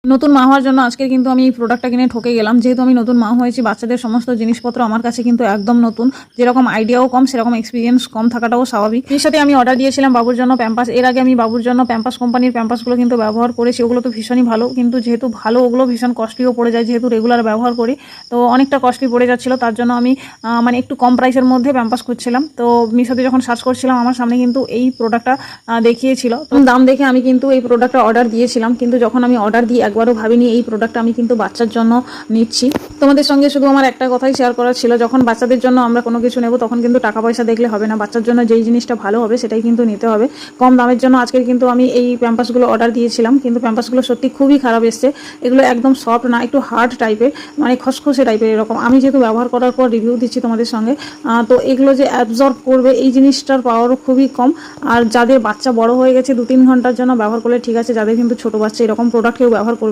নতুন মা হওয়ার জন্য আজকে কিন্তু আমি এই প্রোডাক্টটা কিনে ঠকে গেলাম। যেহেতু আমি নতুন মা হয়েছি, বাচ্চাদের সমস্ত জিনিসপত্র আমার কাছে কিন্তু একদম নতুন। যেরকম আইডিয়াও কম, সেরকম এক্সপিরিয়েন্স কম থাকাটাও স্বাভাবিক। এর সাথে আমি অর্ডার দিয়েছিলাম বাবুর জন্য প্যাম্পাস। এর আগে আমি বাবুর জন্য প্যাম্পাস কোম্পানির প্যাম্পাসগুলো কিন্তু ব্যবহার করেছি, ওগুলো তো ভীষণই ভালো। কিন্তু যেহেতু ভালো, ওগুলো ভীষণ কস্টলিও পড়ে যায়, যেহেতু রেগুলার ব্যবহার করি, তো অনেকটা কস্টলি পড়ে যাচ্ছিলো। তার জন্য আমি মানে একটু কম প্রাইসের মধ্যে প্যাম্পাস খুঁজছিলাম। তো মিশোতে যখন সার্চ করছিলাম, আমার সামনে কিন্তু এই প্রোডাক্টটা দেখিয়েছিল। তো দাম দেখে আমি কিন্তু এই প্রোডাক্টটা অর্ডার দিয়েছিলাম। কিন্তু যখন আমি অর্ডার দিই, একবারও ভাবিনি এই প্রোডাক্টটা আমি কিন্তু বাচ্চার জন্য নিচ্ছি। তোমাদের সঙ্গে শুধু আমার একটা কথাই শেয়ার করার ছিল, যখন বাচ্চাদের জন্য আমরা কোনো কিছু নেব, তখন কিন্তু টাকা পয়সা দেখলে হবে না। বাচ্চার জন্য যেই জিনিসটা ভালো হবে সেটাই কিন্তু নিতে হবে। কম দামের জন্য আজকে কিন্তু আমি এই প্যাম্পাসগুলো অর্ডার দিয়েছিলাম, কিন্তু প্যাম্পাসগুলো সত্যি খুবই খারাপ এসছে। এগুলো একদম সফট না, একটু হার্ড টাইপের, মানে খসখসে টাইপের এরকম। আমি যেহেতু ব্যবহার করার পর রিভিউ দিচ্ছি তোমাদের সঙ্গে, তো এগুলো যে অ্যাবজর্ব করবে এই জিনিসটার পাওয়ারও খুবই কম। আর যাদের বাচ্চা বড় হয়ে গেছে, 2-3 ঘন্টার জন্য ব্যবহার করলে ঠিক আছে, যাদের কিন্তু ছোটো বাচ্চা এরকম প্রোডাক্ট কেউ ব্যবহার